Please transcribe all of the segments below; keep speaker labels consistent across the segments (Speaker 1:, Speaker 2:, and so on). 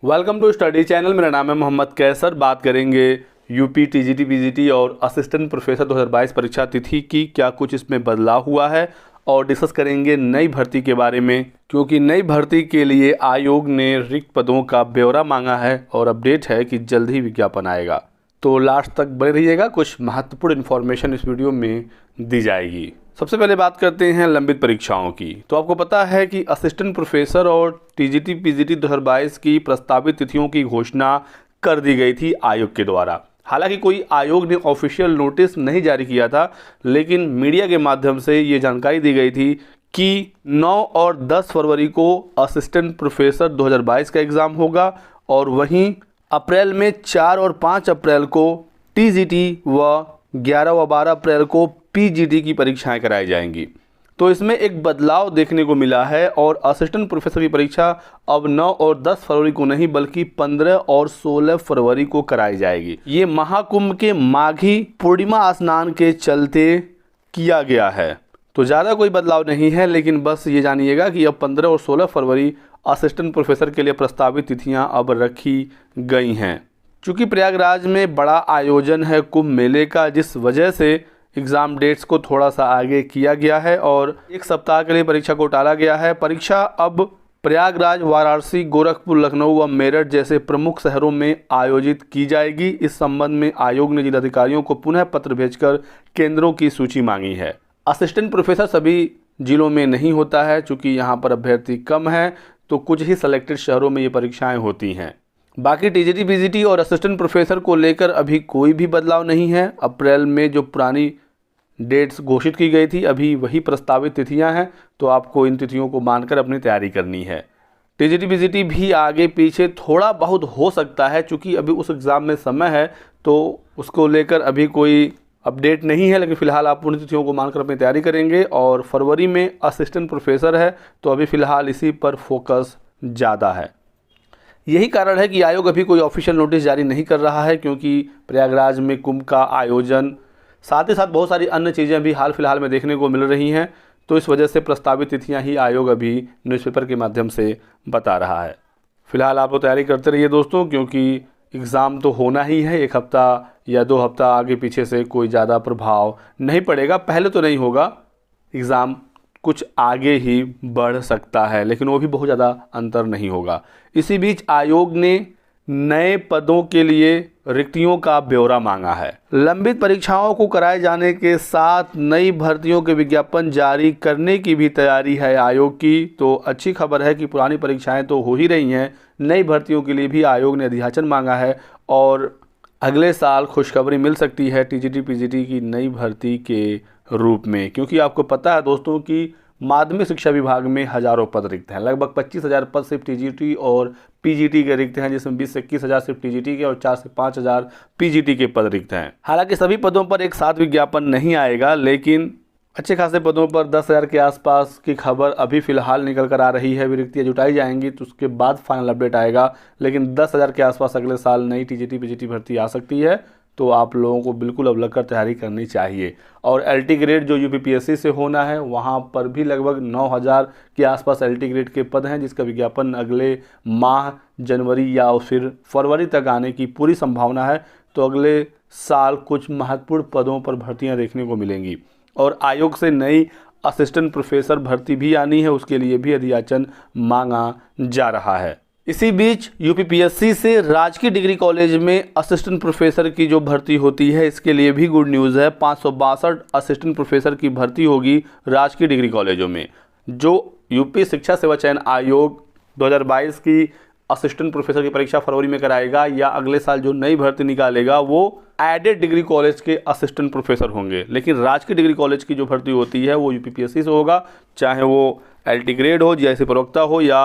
Speaker 1: Welcome to study channel. मेरा नाम है मोहम्मद कैसर। बात करेंगे यूपी टीजीटी पीजीटी और असिस्टेंट प्रोफेसर 2022 परीक्षा तिथि की क्या कुछ इसमें बदलाव हुआ है और डिस्कस करेंगे नई भर्ती के बारे में, क्योंकि नई भर्ती के लिए आयोग ने रिक्त पदों का ब्यौरा मांगा है और अपडेट है कि जल्द ही विज्ञापन आएगा। तो लास्ट तक बने रहिएगा, कुछ महत्वपूर्ण इन्फॉर्मेशन इस वीडियो में दी जाएगी। सबसे पहले बात करते हैं लंबित परीक्षाओं की। तो आपको पता है कि असिस्टेंट प्रोफेसर और टीजीटी पीजीटी 2022 की प्रस्तावित तिथियों की घोषणा कर दी गई थी आयोग के द्वारा। हालांकि कोई आयोग ने ऑफिशियल नोटिस नहीं जारी किया था, लेकिन मीडिया के माध्यम से ये जानकारी दी गई थी कि 9 और 10 फरवरी को असिस्टेंट प्रोफेसर 2022 का एग्ज़ाम होगा और वहीं अप्रैल में 4 और 5 अप्रैल को टीजीटी व 11 व 12 अप्रैल को पीजीटी की परीक्षाएं कराई जाएंगी। तो इसमें एक बदलाव देखने को मिला है और असिस्टेंट प्रोफेसर की परीक्षा अब 9 और 10 फरवरी को नहीं बल्कि 15 और 16 फरवरी को कराई जाएगी। ये महाकुंभ के माघी पूर्णिमा स्नान के चलते किया गया है। तो ज़्यादा कोई बदलाव नहीं है, लेकिन बस ये जानिएगा कि अब 15 और 16 फरवरी असिस्टेंट प्रोफेसर के लिए प्रस्तावित तिथियां अब रखी गई हैं। चूँकि प्रयागराज में बड़ा आयोजन है कुंभ मेले का, जिस वजह से एग्ज़ाम डेट्स को थोड़ा सा आगे किया गया है और एक सप्ताह के लिए परीक्षा को टाला गया है। परीक्षा अब प्रयागराज, वाराणसी, गोरखपुर, लखनऊ व मेरठ जैसे प्रमुख शहरों में आयोजित की जाएगी। इस संबंध में आयोग ने जिलाधिकारियों को पुनः पत्र भेजकर केंद्रों की सूची मांगी है। असिस्टेंट प्रोफेसर सभी जिलों में नहीं होता है, चूँकि यहाँ पर अभ्यर्थी कम है, तो कुछ ही सेलेक्टेड शहरों में ये परीक्षाएँ होती हैं। बाकी टीजीटी पीजीटी और असिस्टेंट प्रोफेसर को लेकर अभी कोई भी बदलाव नहीं है। अप्रैल में जो पुरानी डेट्स घोषित की गई थी, अभी वही प्रस्तावित तिथियां हैं, तो आपको इन तिथियों को मानकर अपनी तैयारी करनी है। टीजीटी पीजीटी भी आगे पीछे थोड़ा बहुत हो सकता है, चूँकि अभी उस एग्ज़ाम में समय है, तो उसको लेकर अभी कोई अपडेट नहीं है, लेकिन फ़िलहाल आप उन तिथियों को मानकर अपनी तैयारी करेंगे। और फरवरी में असिस्टेंट प्रोफेसर है, तो अभी फ़िलहाल इसी पर फोकस ज़्यादा है। यही कारण है कि आयोग अभी कोई ऑफिशियल नोटिस जारी नहीं कर रहा है, क्योंकि प्रयागराज में कुंभ का आयोजन, साथ ही साथ बहुत सारी अन्य चीज़ें भी हाल फिलहाल में देखने को मिल रही हैं। तो इस वजह से प्रस्तावित तिथियां ही आयोग अभी न्यूज़पेपर के माध्यम से बता रहा है। फिलहाल आप लोग तैयारी करते रहिए दोस्तों, क्योंकि एग्ज़ाम तो होना ही है। 1 हफ्ता या 2 हफ्ता आगे पीछे से कोई ज़्यादा प्रभाव नहीं पड़ेगा। पहले तो नहीं होगा, एग्ज़ाम कुछ आगे ही बढ़ सकता है, लेकिन वो भी बहुत ज़्यादा अंतर नहीं होगा। इसी बीच आयोग ने नए पदों के लिए रिक्तियों का ब्यौरा मांगा है। लंबित परीक्षाओं को कराए जाने के साथ नई भर्तियों के विज्ञापन जारी करने की भी तैयारी है आयोग की। तो अच्छी खबर है कि पुरानी परीक्षाएं तो हो ही रही हैं, नई भर्तियों के लिए भी आयोग ने अधियाचन मांगा है और अगले साल खुशखबरी मिल सकती है टीजीटी पीजीटी की नई भर्ती के रूप में। क्योंकि आपको पता है दोस्तों कि माध्यमिक शिक्षा विभाग में हज़ारों पद रिक्त हैं। लगभग 25,000 पद सिर्फ टीजीटी और पीजीटी के रिक्त हैं, जिसमें 20 से 21,000 सिर्फ टीजीटी के और 4 से 5,000 पीजीटी के पद रिक्त हैं। हालांकि सभी पदों पर एक साथ विज्ञापन नहीं आएगा, लेकिन अच्छे खासे पदों पर 10,000 के आसपास की खबर अभी फ़िलहाल निकल कर आ रही है। रिक्तियाँ जुटाई जाएंगी तो उसके बाद फाइनल अपडेट आएगा, लेकिन 10,000 के आसपास अगले साल नई टीजीटी पीजीटी भर्ती आ सकती है। तो आप लोगों को बिल्कुल अब लगकर तैयारी करनी चाहिए। और एलटी ग्रेड जो यूपीपीएससी से होना है, वहाँ पर भी लगभग 9,000 के आसपास एलटी ग्रेड के पद हैं, जिसका विज्ञापन अगले माह जनवरी या फिर फरवरी तक आने की पूरी संभावना है। तो अगले साल कुछ महत्वपूर्ण पदों पर भर्तियाँ देखने को मिलेंगी और आयोग से नई असिस्टेंट प्रोफेसर भर्ती भी आनी है, उसके लिए भी अधियाचन मांगा जा रहा है। इसी बीच यूपीपीएससी से राजकीय डिग्री कॉलेज में असिस्टेंट प्रोफेसर की जो भर्ती होती है, इसके लिए भी गुड न्यूज़ है। 562 असिस्टेंट प्रोफेसर की भर्ती होगी राजकीय डिग्री कॉलेजों में। जो यूपी शिक्षा सेवा चयन आयोग 2022 की असिस्टेंट प्रोफेसर की परीक्षा फरवरी में कराएगा या अगले साल जो नई भर्ती निकालेगा वो एडेड डिग्री कॉलेज के असिस्टेंट प्रोफेसर होंगे। लेकिन राजकीय डिग्री कॉलेज की जो भर्ती होती है वो यूपीपीएससी से होगा, चाहे वो एलटी ग्रेड हो, जैसे प्रवक्ता हो या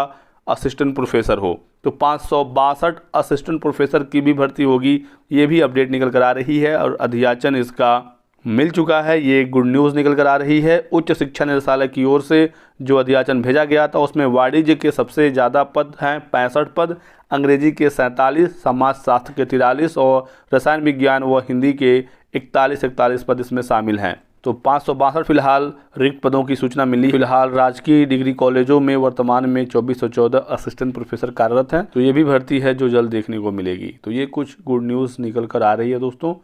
Speaker 1: असिस्टेंट प्रोफेसर हो। तो 562 असिस्टेंट प्रोफेसर की भी भर्ती होगी, ये भी अपडेट निकल कर आ रही है और अधियाचन इसका मिल चुका है। ये गुड न्यूज़ निकल कर आ रही है। उच्च शिक्षा निदेशालय की ओर से जो अधियाचन भेजा गया था, उसमें वाणिज्य के सबसे ज़्यादा पद हैं 65 पद, अंग्रेजी के 47, समाजशास्त्र के 43 और रसायन विज्ञान व हिंदी के 41 पद इसमें शामिल हैं। तो 562 फिलहाल रिक्त पदों की सूचना मिली। फिलहाल राजकीय डिग्री कॉलेजों में वर्तमान में 2414 असिस्टेंट प्रोफेसर कार्यरत हैं। तो ये भी भर्ती है जो जल्द देखने को मिलेगी। तो ये कुछ गुड न्यूज़ निकल कर आ रही है दोस्तों।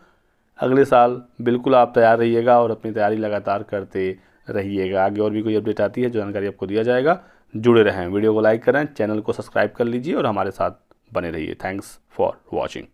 Speaker 1: अगले साल बिल्कुल आप तैयार रहिएगा और अपनी तैयारी लगातार करते रहिएगा। आगे और भी कोई अपडेट आती है जानकारी आपको दिया जाएगा। जुड़े रहें, वीडियो को लाइक करें, चैनल को सब्सक्राइब कर लीजिए और हमारे साथ बने रहिए। Thanks for watching.